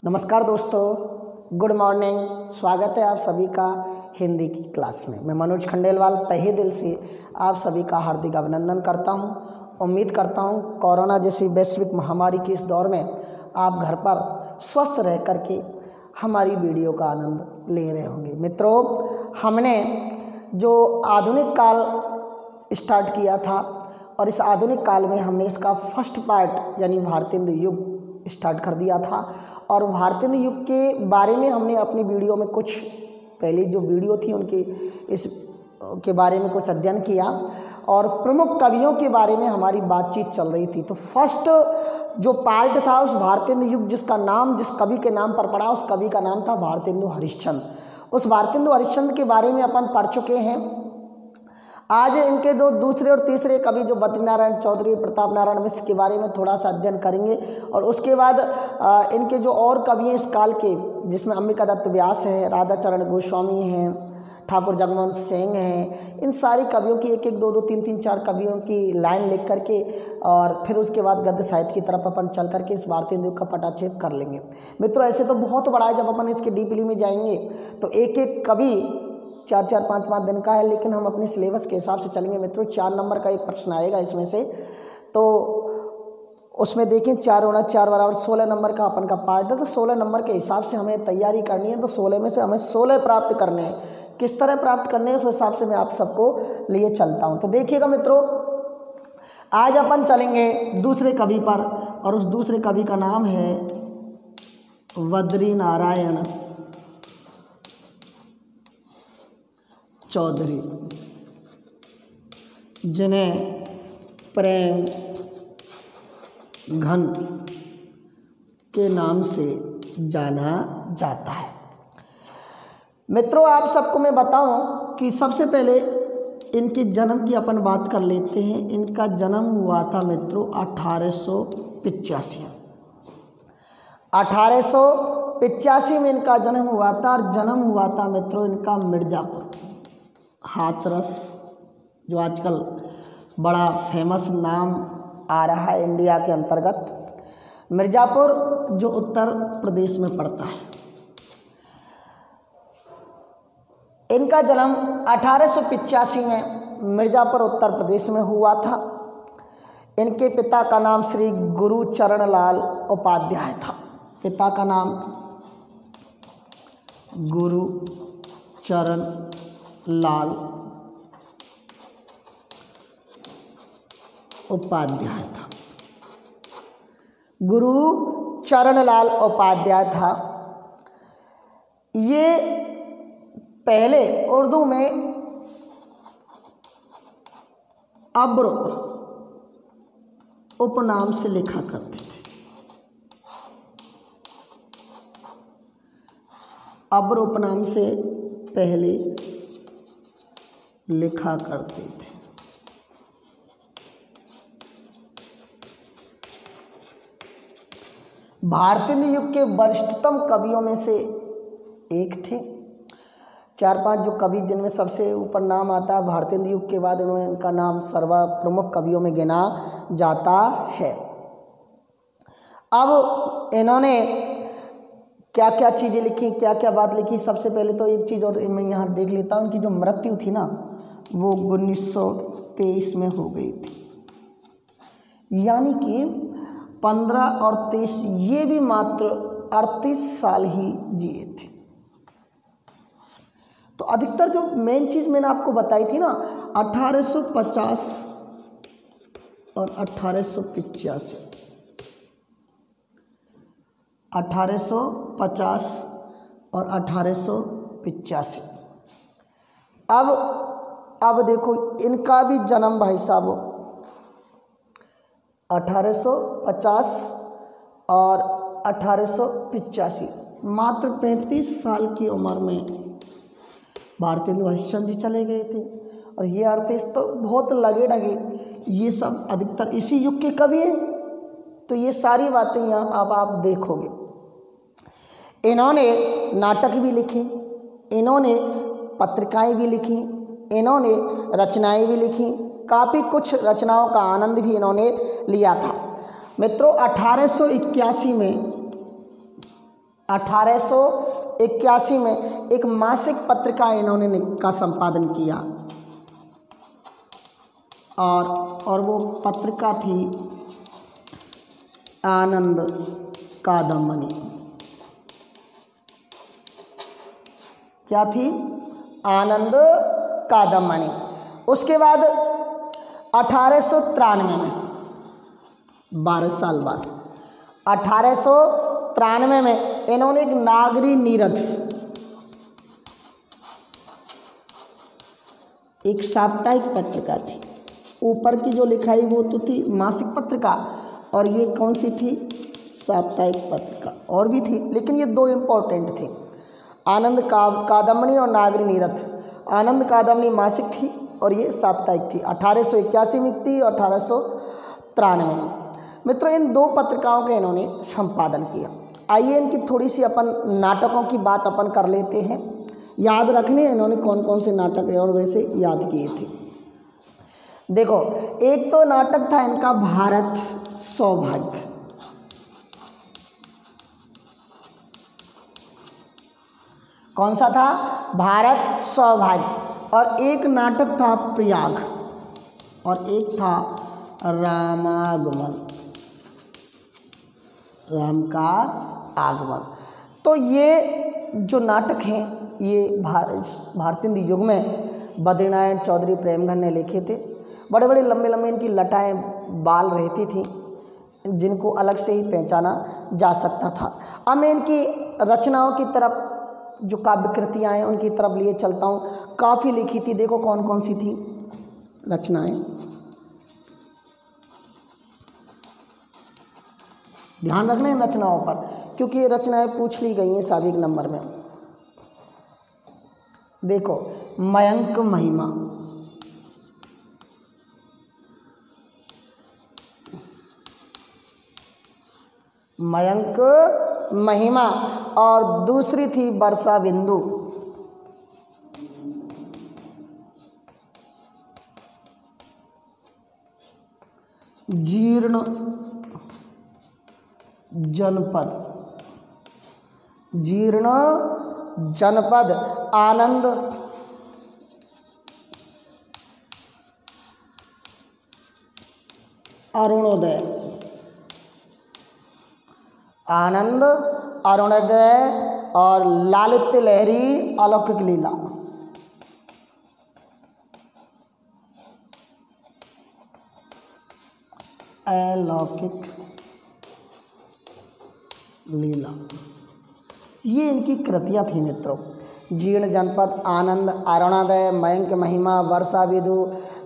नमस्कार दोस्तों, good morning. स्वागत है आप सभी का हिंदी की क्लास में। मैं मनोज खंडेलवाल तहे दिल से आप सभी का हार्दिक अभिनंदन करता हूं। उम्मीद करता हूं कोरोना जैसी वैश्विक महामारी के इस दौर में आप घर पर स्वस्थ रह कर के हमारी वीडियो का आनंद ले रहे होंगे। मित्रों, हमने जो आधुनिक काल स्टार्ट किया था और इस आधुनिक काल में हमने इसका फर्स्ट पार्ट यानी भारतीय युग स्टार्ट कर दिया था और भारतीय युग के बारे में हमने अपनी वीडियो में कुछ पहले जो वीडियो थी उनके इस के बारे में कुछ अध्ययन किया और प्रमुख कवियों के बारे में हमारी बातचीत चल रही थी। तो फर्स्ट जो पार्ट था उस भारतीय युग जिसका नाम जिस कवि के नाम पर पड़ा उस कवि का नाम था भारतेंदु हरिश्चंद्र। उस भारतेंदु हरिश्चंद्र के बारे में अपन पढ़ चुके हैं। आज इनके दो दूसरे और तीसरे कवि जो बद्रीनारायण चौधरी, प्रताप नारायण मिश्र के बारे में थोड़ा सा अध्ययन करेंगे और उसके बाद इनके जो और कवि हैं इस काल के, जिसमें अंबिका दत्त व्यास है, राधाचरण गोस्वामी हैं, ठाकुर जगमोहन सिंह हैं, इन सारी कवियों की एक एक दो दो तीन तीन चार कवियों की लाइन लिख करके और फिर उसके बाद गद्य साहित्य की तरफ अपन चल करके इस भारतीय युग का पटाक्षेप कर लेंगे। मित्रों, ऐसे तो बहुत बड़ा है, जब अपन इसके डीपली में जाएंगे तो एक एक कवि 4-4, 5-5 दिन का है, लेकिन हम अपने सिलेबस के हिसाब से चलेंगे। मित्रों, 4 नंबर का एक प्रश्न आएगा इसमें से, तो उसमें देखें 4 × 4 = 16 नंबर का अपन का पार्ट है। तो 16 नंबर के हिसाब से हमें तैयारी करनी है। तो 16 में से हमें 16 प्राप्त करने हैं। किस तरह प्राप्त करने हैं उस हिसाब से मैं आप सबको लिए चलता हूँ। तो देखिएगा मित्रों, आज अपन चलेंगे दूसरे कवि पर और उस दूसरे कवि का नाम है बद्रीनारायण चौधरी, जिन्हें प्रेम घन के नाम से जाना जाता है। मित्रों, आप सबको मैं बताऊं कि सबसे पहले इनके जन्म की अपन बात कर लेते हैं। इनका जन्म हुआ था मित्रों 1885। 1885 में इनका जन्म हुआ था और जन्म हुआ था मित्रों इनका मिर्ज़ापुर, हाथरस, जो आजकल बड़ा फेमस नाम आ रहा है इंडिया के अंतर्गत। मिर्ज़ापुर जो उत्तर प्रदेश में पड़ता है। इनका जन्म 1885 में मिर्ज़ापुर उत्तर प्रदेश में हुआ था। इनके पिता का नाम श्री गुरुचरण लाल उपाध्याय था। पिता का नाम गुरुचरण लाल उपाध्याय था। गुरुचरण लाल उपाध्याय था। ये पहले उर्दू में अब्र उपनाम से लिखा करते थे। अब्र उपनाम से पहले लिखा करते थे। भारतीय युग के वरिष्ठतम कवियों में से एक थे। 4-5 जो कवि जिनमें सबसे ऊपर नाम आता है भारतीय युग के बाद इन्होंने इनका नाम सर्व प्रमुख कवियों में गिना जाता है। अब इन्होंने क्या क्या चीज़ें लिखी, क्या क्या बात लिखी। सबसे पहले तो एक चीज़ और मैं यहाँ देख लेता हूँ, उनकी जो मृत्यु थी ना वो 1923 में हो गई थी। यानी कि 15 और 23 ये भी मात्र 38 साल ही जिए थे। तो अधिकतर जो मेन चीज़ मैंने आपको बताई थी ना 1850 और 1885, 1850 और 1885। अब देखो इनका भी जन्म भाई साहब 1850 और 1885, मात्र 35 साल की उम्र में भारतेंदु हरिश्चंद्र जी चले गए थे। और ये आर्टिस्ट तो बहुत लगे डगे, ये सब अधिकतर इसी युग के कवि हैं। तो ये सारी बातें यहाँ अब आप देखोगे। इन्होंने नाटक भी लिखे, इन्होंने पत्रिकाएं भी लिखी, इन्होंने रचनाएं भी लिखी, काफ़ी कुछ रचनाओं का आनंद भी इन्होंने लिया था। मित्रों 1881 में 1881 में एक मासिक पत्रिका इन्होंने का संपादन किया और वो पत्रिका थी आनंद कादम्बनी। क्या थी? आनंद कादम्बनी। उसके बाद 1893 में, 12 साल बाद 1893 में इन्होंने एक नागरी नीरद, एक साप्ताहिक पत्रिका थी। ऊपर की जो लिखाई वो तो थी मासिक पत्रिका, और ये कौन सी थी? साप्ताहिक पत्रिका। और भी थी लेकिन ये दो इम्पोर्टेंट थी, आनंद कादम्बनी और नागरी नीरद। आनंद कादम्बनी मासिक थी और ये साप्ताहिक थी। 1881 में थी और 1893 में। मित्रों, इन दो पत्रिकाओं के इन्होंने संपादन किया। आइए इनकी थोड़ी सी अपन नाटकों की बात अपन कर लेते हैं। याद रखने इन्होंने कौन कौन से नाटक और वैसे याद किए थे। देखो, एक तो नाटक था इनका भारत सौभाग्य, कौन सा था? भारत सौभाग्य। और एक नाटक था प्रयाग, और एक था रामागमन, राम का आगमन। तो ये जो नाटक हैं ये भारतीय हिंदी युग में बद्रीनारायण चौधरी प्रेमघन ने लिखे थे। बड़े बड़े लंबे लंबे इनकी लटाएं बाल रहती थी, जिनको अलग से ही पहचाना जा सकता था। अब मैं इनकी रचनाओं की तरफ, जो काव्य कृतियाँ हैं उनकी तरफ लिए चलता हूँ। काफ़ी लिखी थी, देखो कौन कौन सी थी रचनाएं। ध्यान रखना इन रचनाओं पर, क्योंकि ये रचनाएं पूछ ली गई हैं साविक नंबर में। देखो, मयंक महिमा, मयंक महिमा, और दूसरी थी वर्षा बिंदु। जीर्ण जनपद, जीर्ण जनपद, आनंद अरुणोदय, आनंद अरुणोदय, और लालित्य लहरी अलौकिक लीला। अलौकिक लीला, ये इनकी कृतियाँ थी मित्रों। जीर्ण जनपद, आनंद अरुणोदय, मयंक महिमा, वर्षा बिंदु,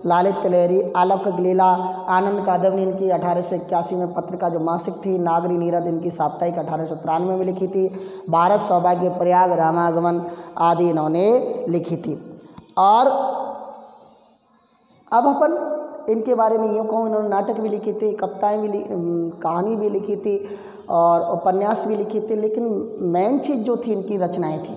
लालित्य लहरी, अलौकिक लीला। आनंद कादम्बनी इनकी 1881 में पत्रिका जो मासिक थी। नागरी नीरद इनकी साप्ताहिक 1893 में लिखी थी। भारत सौभाग्य, प्रयाग, रामागमन आदि इन्होंने लिखी थी। और अब अपन इनके बारे में यूँ कहूँ, इन्होंने नाटक भी लिखे थे, कविताएँ भी, कहानी भी लिखी थी और उपन्यास भी लिखे थे। लेकिन मेन चीज़ जो थी इनकी रचनाएं थी।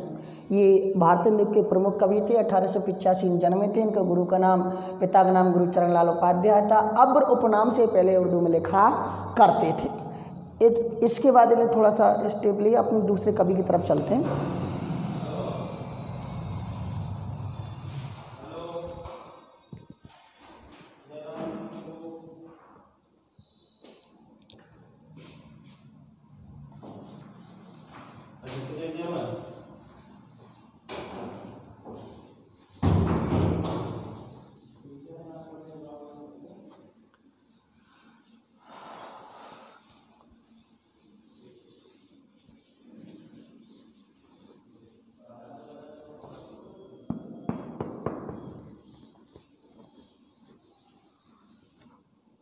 ये भारतीय हिंदी के प्रमुख कवि थे। 1885 में जन्मे थे। इनके गुरु का नाम, पिता का नाम गुरुचरण लाल उपाध्याय था। अब्र उपनाम से पहले उर्दू में लिखा करते थे। इसके बाद इन्हें थोड़ा सा स्टेप लिया, अपने दूसरे कवि की तरफ चलते हैं।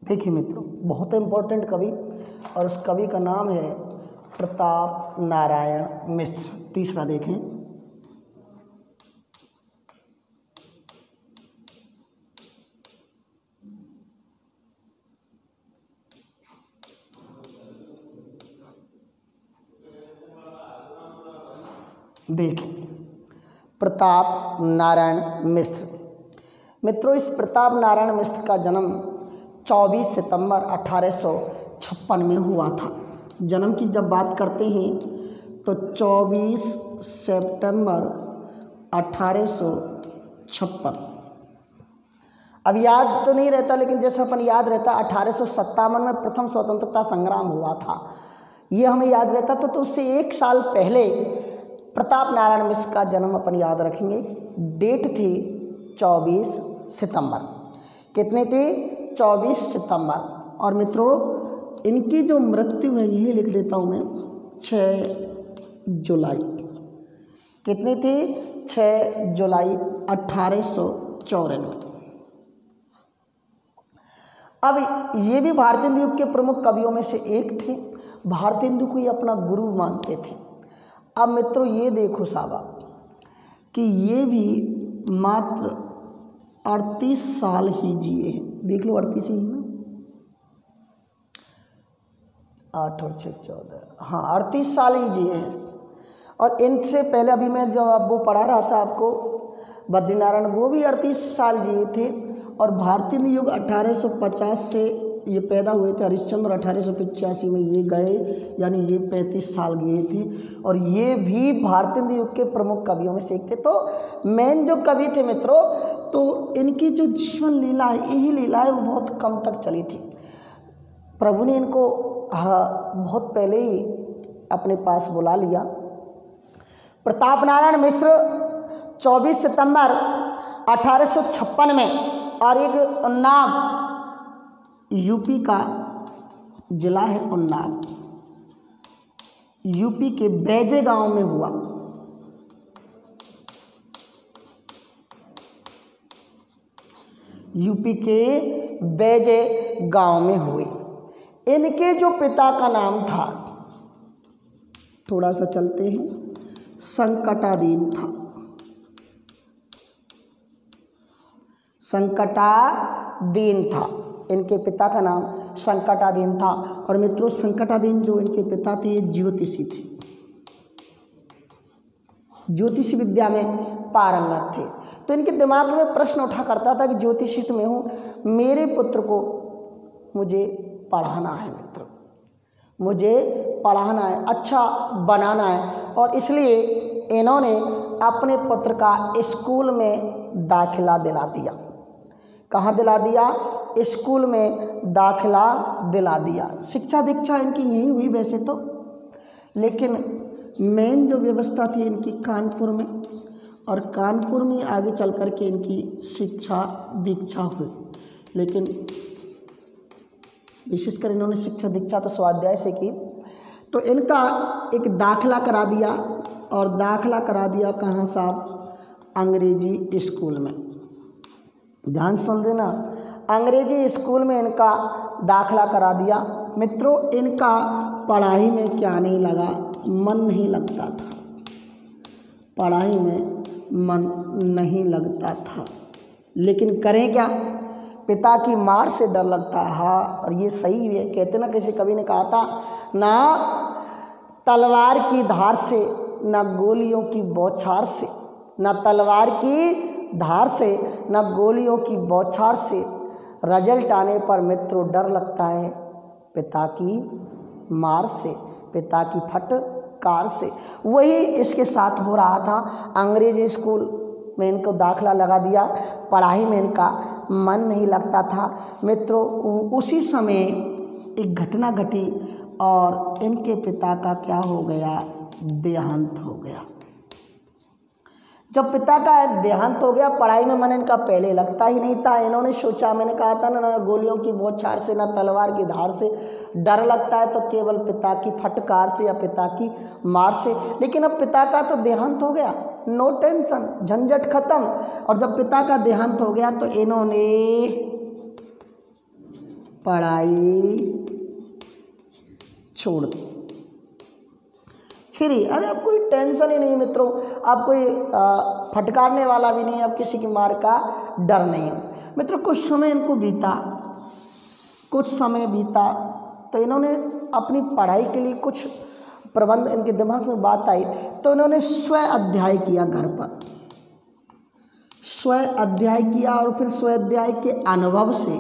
देखिए मित्रों, बहुत इम्पोर्टेंट कवि, और उस कवि का नाम है प्रताप नारायण मिश्र। तीसरा देखें, प्रताप नारायण मिश्र। मित्रों, इस प्रताप नारायण मिश्र का जन्म 24 सितंबर 1856 में हुआ था। जन्म की जब बात करते हैं तो 24 सितंबर 1856। अब याद तो नहीं रहता, लेकिन जैसे अपन याद रहता 1857 में प्रथम स्वतंत्रता संग्राम हुआ था, ये हमें याद रहता। तो उससे 1 साल पहले प्रताप नारायण मिश्र का जन्म अपन याद रखेंगे। डेट थी 24 सितंबर। कितनी थी? 24 सितंबर। और मित्रों इनकी जो मृत्यु है यही लिख देता हूँ मैं, 6 जुलाई। कितनी थी? 6 जुलाई 1894। अब ये भी भारतेंदु युग के प्रमुख कवियों में से एक थे। भारतेंदु को ये अपना गुरु मानते थे। अब मित्रों ये देखो साहब कि ये भी मात्र 38 साल ही जिए हैं। देख लो 38 ही ना, 8 और 6 14, हाँ 38 साल ही जिए हैं। और इनसे पहले अभी मैं जब वो पढ़ा रहा था आपको बद्रीनारायण, वो भी 38 साल जिए थे। और भारतेंदु युग 1850 से ये पैदा हुए थे। हरिश्चंद्र 1885 में ये गए, यानी ये 35 साल गए थे। और ये भी भारतेंदु युग के प्रमुख कवियों में से एक थे। तो मेन जो कवि थे मित्रों, तो इनकी जो जीवन लीला है, यही लीला है, वो बहुत कम तक चली थी। प्रभु ने इनको बहुत पहले ही अपने पास बुला लिया। प्रताप नारायण मिश्र 24 सितंबर 1856 में, और एक उन्नाव यूपी का जिला है, उन्नाव यूपी के बैजे गांव में हुआ। यूपी के बैजे गांव में हुए। इनके जो पिता का नाम था, थोड़ा सा चलते हैं, संकटादीन था। संकटादीन था इनके पिता का नाम, संकटादीन था। और मित्रों संकटादीन जो इनके पिता थे, ये ज्योतिषी थे, ज्योतिष विद्या में पारंगत थे। तो इनके दिमाग में प्रश्न उठा करता था कि ज्योतिषी तो मैं हूँ, मेरे पुत्र को मुझे पढ़ाना है मित्र, मुझे पढ़ाना है, अच्छा बनाना है। और इसलिए इन्होंने अपने पुत्र का स्कूल में दाखिला दिला दिया। कहाँ दिला दिया? स्कूल में दाखिला दिला दिया। शिक्षा दीक्षा इनकी यहीं हुई वैसे तो, लेकिन मेन जो व्यवस्था थी इनकी कानपुर में, और कानपुर में आगे चल कर के इनकी शिक्षा दीक्षा हुई। लेकिन विशेषकर इन्होंने शिक्षा दीक्षा तो स्वाध्याय से की। तो इनका एक दाखिला करा दिया, और दाखिला करा दिया कहाँ साहब? अंग्रेजी स्कूल में। ध्यान सुन देना, अंग्रेजी स्कूल में इनका दाखिला करा दिया। मित्रों इनका पढ़ाई में क्या नहीं लगा, मन नहीं लगता था, पढ़ाई में मन नहीं लगता था। लेकिन करें क्या? पिता की मार से डर लगता है। हाँ, और ये सही है। कहते ना, किसी कवि ने कहा था, ना तलवार की धार से, ना गोलियों की बौछार से, ना तलवार की धार से, ना गोलियों की बौछार से, रिजल्ट आने पर मित्रों डर लगता है पिता की मार से, पिता की फटकार से। वही इसके साथ हो रहा था। अंग्रेजी स्कूल में इनको दाखिला लगा दिया, पढ़ाई में इनका मन नहीं लगता था। मित्रों उसी समय एक घटना घटी, और इनके पिता का क्या हो गया? देहांत हो गया। जब पिता का देहांत हो गया, पढ़ाई में मन इनका पहले लगता ही नहीं था। इन्होंने सोचा, मैंने कहा था ना गोलियों की बौछार से, ना तलवार की धार से डर लगता है, तो केवल पिता की फटकार से या पिता की मार से। लेकिन अब पिता का तो देहांत हो गया, नो टेंशन, झंझट खत्म। और जब पिता का देहांत हो गया तो इन्होंने पढ़ाई छोड़ दी। फ्री, अरे अब कोई टेंशन ही नहीं मित्रों, अब कोई फटकारने वाला भी नहीं, अब किसी की मार का डर नहीं है। मित्रों कुछ समय इनको बीता, कुछ समय बीता, तो इन्होंने अपनी पढ़ाई के लिए कुछ प्रबंध, इनके दिमाग में बात आई, तो इन्होंने स्व अध्याय किया घर पर, स्व अध्याय किया। और फिर स्व अध्याय के अनुभव से,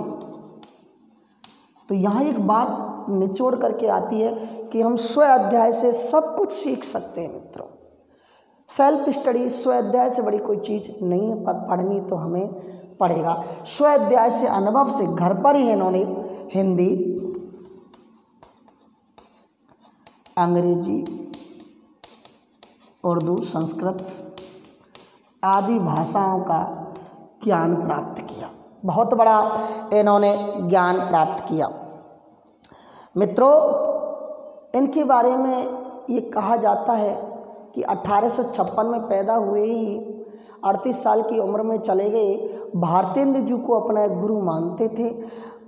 तो यहाँ एक बात निचोड़ करके आती है कि हम स्व अध्याय से सब कुछ सीख सकते हैं मित्रों। सेल्फ स्टडी स्व अध्याय से बड़ी कोई चीज़ नहीं है, पर पढ़नी तो हमें पड़ेगा। स्व अध्याय से, अनुभव से, घर पर ही इन्होंने हिंदी, अंग्रेजी, उर्दू, संस्कृत आदि भाषाओं का ज्ञान प्राप्त किया। बहुत बड़ा इन्होंने ज्ञान प्राप्त किया। मित्रों, इनके बारे में ये कहा जाता है कि 1856 में पैदा हुए ही 38 साल की उम्र में चले गए। भारतेंदु जी को अपना गुरु मानते थे।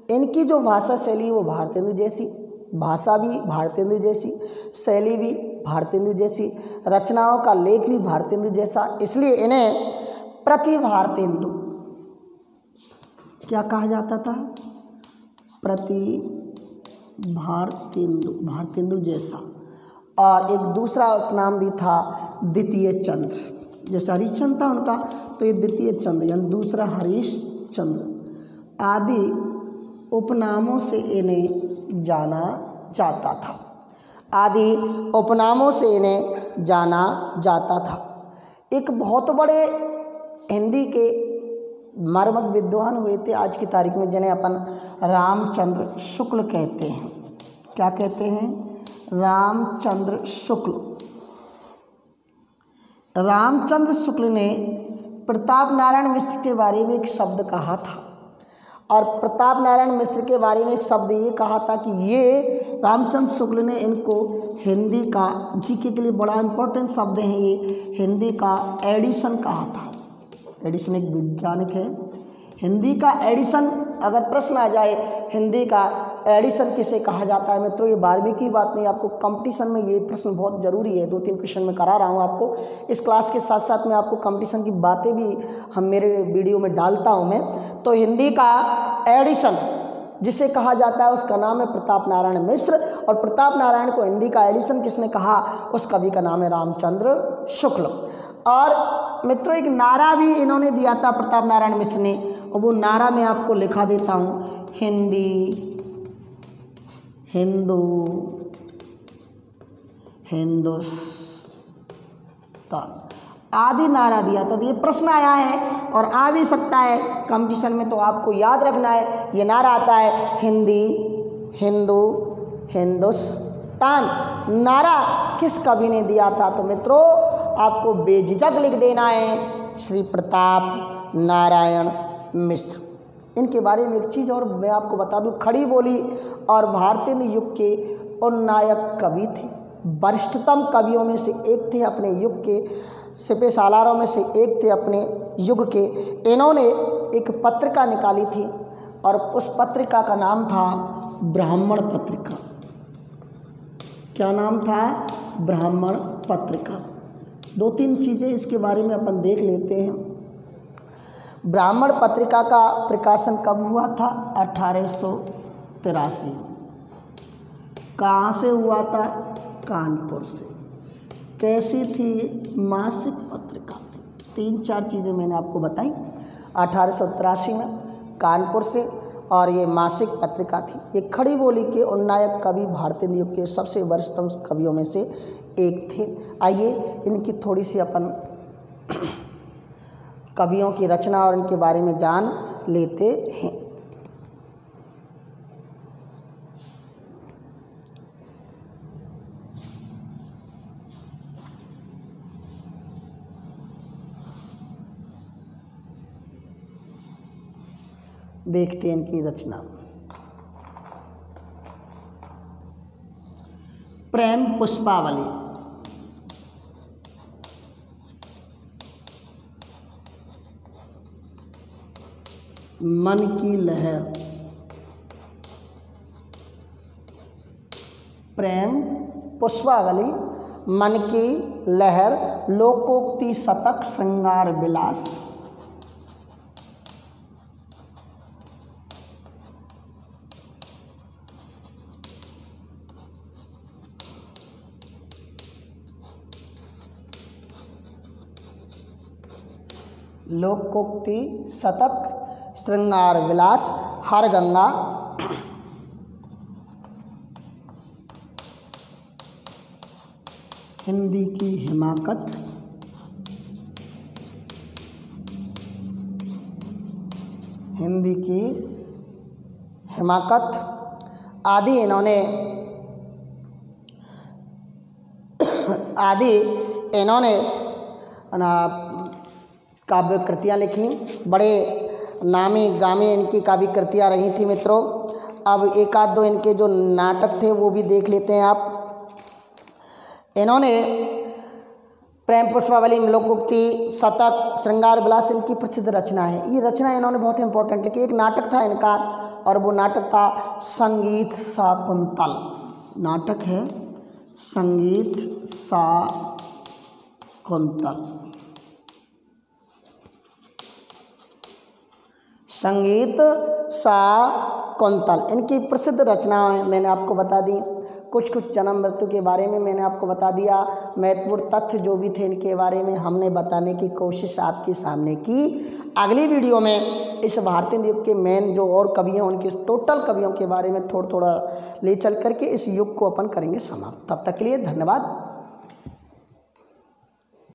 इनकी जो भाषा शैली वो भारतेंदु जैसी, भाषा भी भारतेंदु जैसी, शैली भी भारतेंदु जैसी, रचनाओं का लेख भी भारतेंदु जैसा, इसलिए इन्हें प्रति भारतेंदु क्या कहा जाता था? प्रति भारतेंदु, भारतेंदु जैसा। और एक दूसरा उपनाम भी था द्वितीय चंद्र। जैसे हरिश्चंद्र था उनका, तो ये द्वितीय चंद्र यानी दूसरा हरिश्चंद्र आदि उपनामों से इन्हें जाना जाता था। आदि उपनामों से इन्हें जाना जाता था। एक बहुत बड़े हिंदी के मार्मिक विद्वान हुए थे आज की तारीख में, जिन्हें अपन रामचंद्र शुक्ल कहते हैं। क्या कहते हैं? रामचंद्र शुक्ल। रामचंद्र शुक्ल ने प्रताप नारायण मिश्र के बारे में एक शब्द कहा था, और प्रताप नारायण मिश्र के बारे में एक शब्द ये कहा था कि ये रामचंद्र शुक्ल ने इनको हिंदी का, जीके के लिए बड़ा इंपॉर्टेंट शब्द है ये, हिंदी का एडिशन कहा था। एडिशन एक वैज्ञानिक है। हिंदी का एडिशन, अगर प्रश्न आ जाए हिंदी का एडिशन किसे कहा जाता है मित्रों, ये 12वीं की बात नहीं, आपको कंपटीशन में ये प्रश्न बहुत ज़रूरी है। 2-3 क्वेश्चन में करा रहा हूँ आपको। इस क्लास के साथ साथ में आपको कंपटीशन की बातें भी हम मेरे वीडियो में डालता हूँ मैं। तो हिंदी का एडिशन जिसे कहा जाता है उसका नाम है प्रताप नारायण मिश्र, और प्रताप नारायण को हिंदी का एडिशन किसने कहा, उस कवि का नाम है रामचंद्र शुक्ल। और मित्रों एक नारा भी इन्होंने दिया था प्रताप नारायण मिश्र ने, और वो नारा मैं आपको लिखा देता हूँ। हिंदी, हिंदू, हिंदुस्तान आदि नारा दिया था। तो ये प्रश्न आया है और आ भी सकता है कंपटीशन में, तो आपको याद रखना है। ये नारा आता है हिंदी, हिंदू, हिंदुस्तान। नारा किस कवि ने दिया था? तो मित्रों आपको बेझिझक लिख देना है श्री प्रताप नारायण मिश्र। इनके बारे में एक चीज़ और मैं आपको बता दूं, खड़ी बोली और भारतीय युग के उन्नायक कवि थे। वरिष्ठतम कवियों में से एक थे अपने युग के, सिपे सालारों में से एक थे अपने युग के। इन्होंने एक पत्रिका निकाली थी और उस पत्रिका का नाम था ब्राह्मण पत्रिका। क्या नाम था? ब्राह्मण पत्रिका। 2-3 चीज़ें इसके बारे में अपन देख लेते हैं। ब्राह्मण पत्रिका का प्रकाशन कब हुआ था? 1883। कहाँ से हुआ था? कानपुर से। कैसी थी? मासिक पत्रिका थी। 3-4 चीज़ें मैंने आपको बताई। 1883 में कानपुर से, और ये मासिक पत्रिका थी। ये खड़ी बोली के उन्नायक कवि भारतीय युग के सबसे वरिष्ठतम कवियों में से एक थे। आइए इनकी थोड़ी सी अपन कवियों की रचना और इनके बारे में जान लेते हैं। देखते हैं इनकी रचना। प्रेम पुष्पावली। मन की लहर। प्रेम पुष्पावली, मन की लहर, लोकोक्ति शतक, श्रृंगार विलास। लोकोक्ति शतक, श्रृंगार विलास, हर गंगा, हिंदी की हिमाकत, हिंदी की हिमाकत आदि इन्होंने काव्य कृतियाँ लिखी। बड़े नामी गामी इनकी काव्य कृतियाँ रही थी मित्रों। अब एक आध दो इनके जो नाटक थे वो भी देख लेते हैं आप। इन्होंने प्रेम पुष्पावली, लोकोक्ति, शतक, श्रृंगार विलास इनकी प्रसिद्ध रचना है। ये रचना इन्होंने बहुत इंपॉर्टेंट लिखी। एक नाटक था इनका और वो नाटक था संगीत शाकुंतल। नाटक है संगीत शाकुंतल। संगीत शाकुंतल इनकी प्रसिद्ध रचनाएं मैंने आपको बता दी। कुछ जन्म मृत्यु के बारे में मैंने आपको बता दिया। महत्वपूर्ण तथ्य जो भी थे इनके बारे में हमने बताने की कोशिश आपके सामने की। अगली वीडियो में इस भारतीय युग के मेन जो और कवि हैं उनके टोटल कवियों के बारे में थोड़ा ले चल करके इस युग को अपन करेंगे समाप्त। तब तक के लिए धन्यवाद।